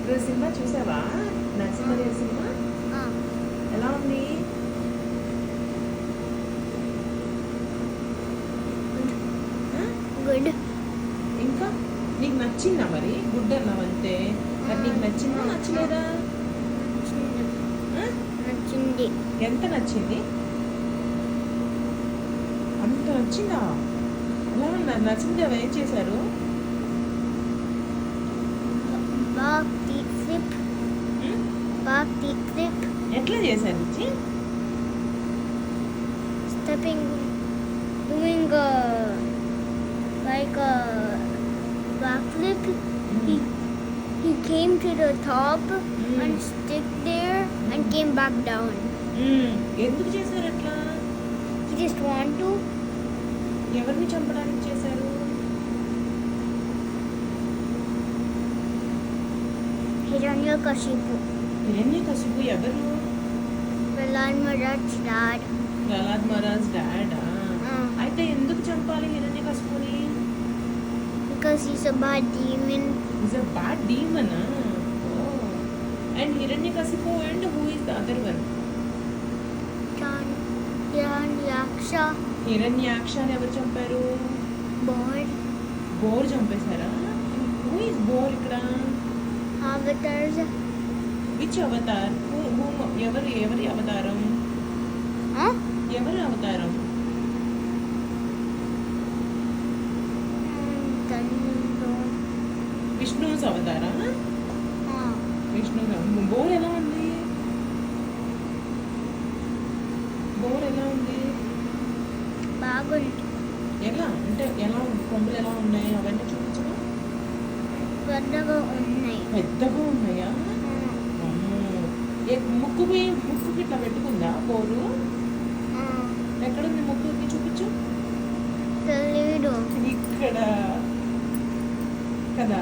ఇప్పుడు సినిమా చూసావా? నరసింహదేవ్ సినిమా ఎలా ఉంది? గుడ్. ఇంకా నీకు నచ్చిందా? మరి గుడ్ అన్నావంతే, మరి నీకు నచ్చిందా నచ్చలేదా? నచ్చింది. ఎంత నచ్చింది? అంత నచ్చిందా? ఎలా ఉన్నారు? నరసింహదేవ్ ఏం చేశారు? ఎట్లా చేశారు ఇచ్చి? Stepping, doing like a backflip. He came to the top and stick there and came back down. ఎందుకు చేశారు అట్లా? He just want to. ఎవరిని చంపడానికి చేశారు? Hiranyakashipu. హిరణ్యకశిపు ఎవరు? Prahlad Maharaj's dad. Prahlad Maharaj డాడా? అయితే ఎందుకు చంపాలి హిరణ్యకశిపుని? Because he's a bad demon. He's a bad demon. Oh. And Hiranyakasipu, and who is the other one? Hiranyaksha. హిరణ్యాక్షని ఎవరు చంపారు? బోర్ చంపేశారా? Who is బోర్ ఇక్కడ? Avatars. Which Avatar? ఎవరి అవతారం? ఎవరి అవతారం? విష్ణుస్ అవతారా? విష్ణు. బోర్ ఎలా ఉంది? బోర్ ఎలా ఉంది? బాగుంది. ఎలా అంటే ఎలా ఉంది? కొమ్ములు ఎలా ఉన్నాయి అవన్నీ చూపించగా? పెద్దగా ఉన్నాయి. పెద్దగా ఉన్నాయా? ముక్కుకి ఇట్లా పెట్టుకుందా బోరు? ఎక్కడుంది ముక్కుకి? చూపించు. తెలీదు. ఇక్కడ కదా.